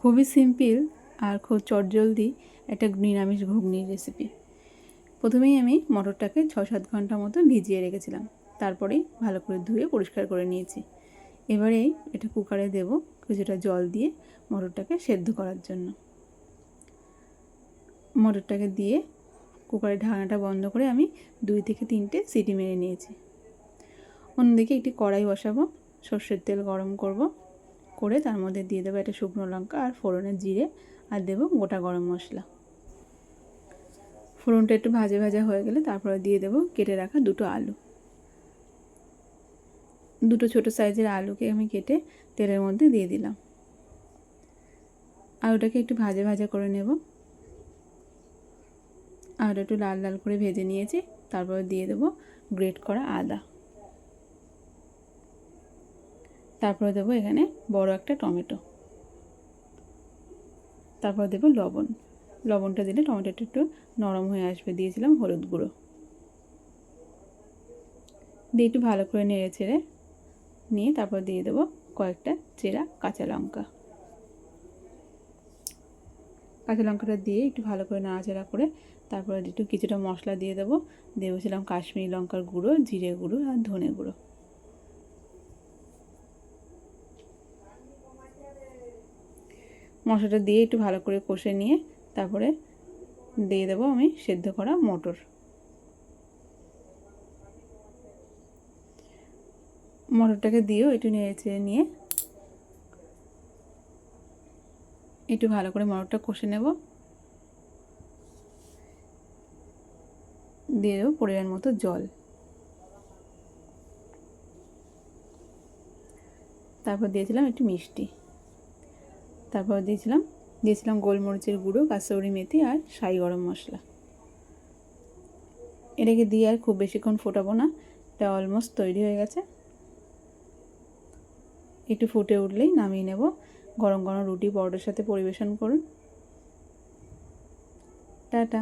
খুবই সিম্পল আর খুব চটজলদি একটা নিরামিষ ঘুগনির রেসিপি। প্রথমেই আমি মটরটাকে 6-7 ঘন্টা মতো ভিজিয়ে রেখেছিলাম, তারপরেই ভালো করে ধুয়ে পরিষ্কার করে নিয়েছি। এবারে এটা কুকারে দেব কিছুটা জল দিয়ে মটরটাকে সেদ্ধ করার জন্য। মটরটাকে দিয়ে কুকারের ঢাকনাটা বন্ধ করে আমি 2 থেকে 3টে সিটি মেরে নিয়েছি। অন্যদিকে একটি কড়াই বসাবো, সর্ষের তেল গরম করব, করে তার মধ্যে দিয়ে দেবো একটা শুকনো লঙ্কা আর ফোড়নের জিরে, আর দেবো গোটা গরম মশলা। ফোড়নটা একটু ভাজা ভাজা হয়ে গেলে তারপরে দিয়ে দেবো কেটে রাখা 2টো আলু। 2টো ছোটো সাইজের আলুকে আমি কেটে তেলের মধ্যে দিয়ে দিলাম। আলুটাকে একটু ভাজা ভাজা করে নেব। আলুটা একটু লাল লাল করে ভেজে নিয়েছি। তারপরে দিয়ে দেবো গ্রেট করা আদা। তারপরে দেবো এখানে বড় একটা টমেটো। তারপর দেবো লবণ। লবণটা দিলে টমেটোটা একটু নরম হয়ে আসবে। দিয়েছিলাম হলুদ গুঁড়ো। দিয়ে একটু ভালো করে নেড়ে ছেড়ে নিয়ে তারপর দিয়ে দেবো কয়েকটা চেরা কাঁচা লঙ্কা। কাঁচা লঙ্কাটা দিয়ে একটু ভালো করে নাড়াচাড়া করে তারপরে একটু কিছুটা মশলা দিয়ে দেবো। দিয়েছিলাম কাশ্মীরি লঙ্কার গুঁড়ো, জিরে গুঁড়ো আর ধনে গুঁড়ো। মশলাটা দিয়ে একটু ভালো করে কষে নিয়ে তারপরে দিয়ে দেবো আমি সেদ্ধ করা মটর। মটরটাকে দিয়েও একটু নেড়ে চেড়ে নিয়ে একটু ভালো করে মটরটা কষে নেব। দিয়ে দেবো পরিমাণ মতো জল। তারপর দিয়েছিলাম একটু মিষ্টি। তারপর দিয়েছিলাম গোলমরিচের গুঁড়ো, কাসুরি মেথি আর শাহি গরম মশলা। এটাকে দিয়ে আর খুব বেশিক্ষণ ফোটাবো না, এটা অলমোস্ট তৈরি হয়ে গেছে। একটু ফুটে উঠলেই নামিয়ে নেব। গরম গরম রুটি পরোটার সাথে পরিবেশন করুন। টাটা।